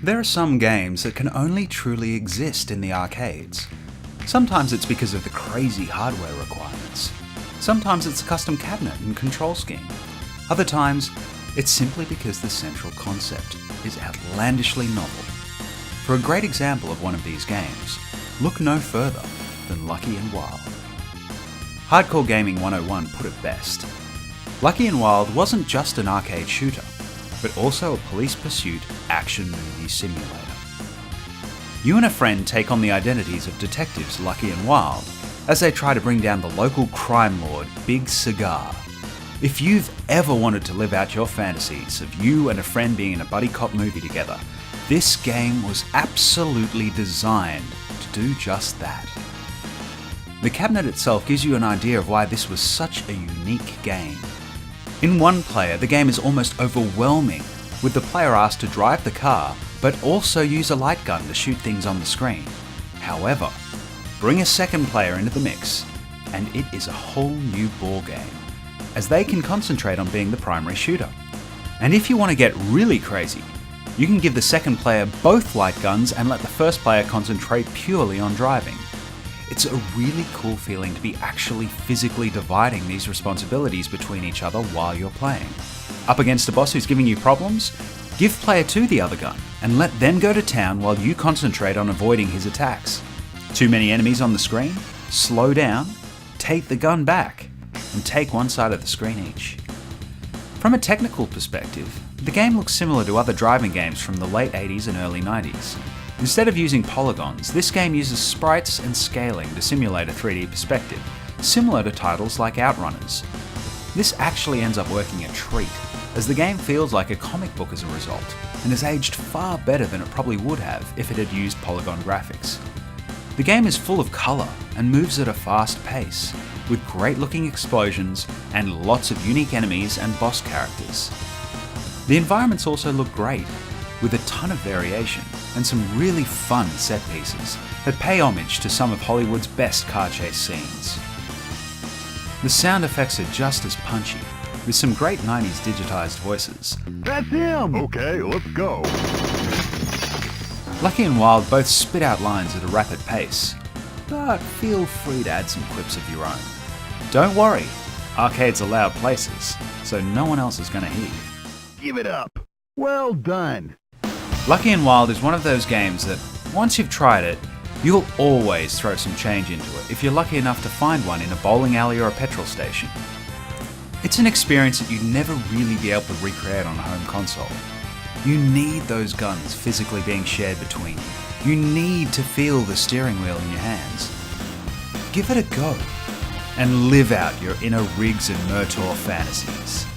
There are some games that can only truly exist in the arcades. Sometimes it's because of the crazy hardware requirements. Sometimes it's a custom cabinet and control scheme. Other times, it's simply because the central concept is outlandishly novel. For a great example of one of these games, look no further than Lucky and Wild. Hardcore Gaming 101 put it best. Lucky and Wild wasn't just an arcade shooter, but also a police pursuit action movie simulator. You and a friend take on the identities of detectives Lucky and Wild as they try to bring down the local crime lord Big Cigar. If you've ever wanted to live out your fantasies of you and a friend being in a buddy cop movie together, this game was absolutely designed to do just that. The cabinet itself gives you an idea of why this was such a unique game. In one player, the game is almost overwhelming, with the player asked to drive the car, but also use a light gun to shoot things on the screen. However, bring a second player into the mix, and it is a whole new ballgame, as they can concentrate on being the primary shooter. And if you want to get really crazy, you can give the second player both light guns and let the first player concentrate purely on driving. It's a really cool feeling to be actually physically dividing these responsibilities between each other while you're playing. Up against a boss who's giving you problems? Give player 2 the other gun and let them go to town while you concentrate on avoiding his attacks. Too many enemies on the screen? Slow down, take the gun back, and take one side of the screen each. From a technical perspective, the game looks similar to other driving games from the late 80s and early 90s. Instead of using polygons, this game uses sprites and scaling to simulate a 3D perspective, similar to titles like Outrunners. This actually ends up working a treat, as the game feels like a comic book as a result, and has aged far better than it probably would have if it had used polygon graphics. The game is full of colour and moves at a fast pace, with great looking explosions and lots of unique enemies and boss characters. The environments also look great, with a ton of variation and some really fun set pieces that pay homage to some of Hollywood's best car chase scenes. The sound effects are just as punchy, with some great 90s digitized voices. That's him! Okay, let's go. Lucky and Wild both spit out lines at a rapid pace, but feel free to add some quips of your own. Don't worry, arcades are loud places, so no one else is going to hear you. Give it up. Well done. Lucky and Wild is one of those games that, once you've tried it, you'll always throw some change into it if you're lucky enough to find one in a bowling alley or a petrol station. It's an experience that you'd never really be able to recreate on a home console. You need those guns physically being shared between you. You need to feel the steering wheel in your hands. Give it a go, and live out your inner Riggs and Murtaugh fantasies.